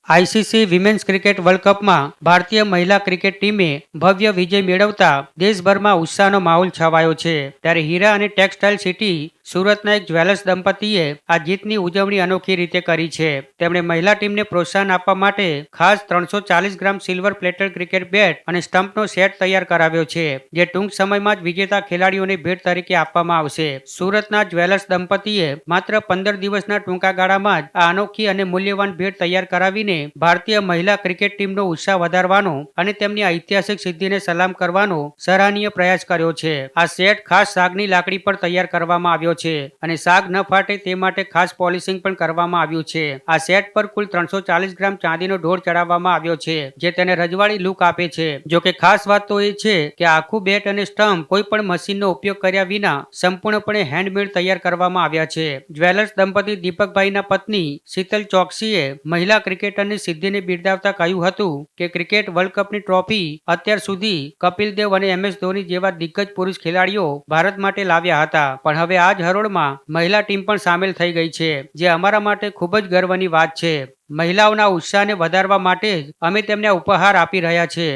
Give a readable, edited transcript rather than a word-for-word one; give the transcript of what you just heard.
ICC women's cricket world કપમાં ભારતીય મહિલા ક્રિકેટ ટીમે ભવ્ય વિજય મેળવતા દેશભરમાં ઉત્સાહનો માહોલ છવાયો છે. ત્યારે હીરા અને ટેક્સટાઇલ સિટી સુરતના એક જ્વેલર્સ દંપતીએ આ જીતની ઉજવણી અનોખી રીતે કરી છે. તેમણે મહિલા ટીમને પ્રોત્સાહન આપવા માટે ખાસ 340 ગ્રામ સિલ્વર પ્લેટેડ ક્રિકેટ બેટ અને સ્ટમ્પનો સેટ તૈયાર કરાવ્યો છે, જે ટૂંક સમયમાં જ વિજેતા ખેલાડીઓને ભેટ તરીકે આપવામાં આવશે. સુરતના જ્વેલર્સ દંપતીએ માત્ર 15 દિવસના ટૂંકા ગાળામાં જ આ અનોખી અને મૂલ્યવાન ભેટ તૈયાર કરાવીને ભારતીય મહિલા ક્રિકેટ ટીમનો ઉત્સાહ વધારવાનો અને તેમની ઐતિહાસિક સિદ્ધિને સલામ કરવાનો સરાહનીય પ્રયાસ કર્યો છે. આ સેટ ખાસ સાગની લાકડી પર તૈયાર કરવામાં આવ્યો છે અને સાગ ન ફાટે તે માટે ખાસ પોલિશિંગ પણ કરવામાં આવ્યું છે. આ સેટ પર કુલ 340 ગ્રામ ચાંદીનો ઢોળ ચડાવવામાં આવ્યો છે, જે તેને રજવાડી લુક આપે છે. જો કે ખાસ વાત તો એ છે કે આખું બેટ અને સ્ટમ્પ કોઈ પણ મશીનનો ઉપયોગ કર્યા વિના સંપૂર્ણપણે હેન્ડમેડ તૈયાર કરવામાં આવ્યા છે. જ્વેલર્સ દંપતી દીપકભાઈના પત્ની શીતલ ચોકસીએ મહિલા ક્રિકેટરની સિદ્ધિને બિરદાવતા કહ્યું હતું કે ક્રિકેટ વર્લ્ડ કપની ટ્રોફી અત્યાર સુધી કપિલ દેવ અને MS ધોની જેવા દિગ્ગજ પુરુષ ખેલાડીઓ ભારત માટે લાવ્યા હતા, પણ હવે આ જ હરોળમાં મહિલા ટીમ પણ સામેલ થઈ ગઈ છે, જે અમારા માટે ખૂબ જ ગર્વની વાત છે. મહિલાઓના ઉત્સાહને વધારવા માટે જ અમે તેમને ઉપહાર આપી રહ્યા છે.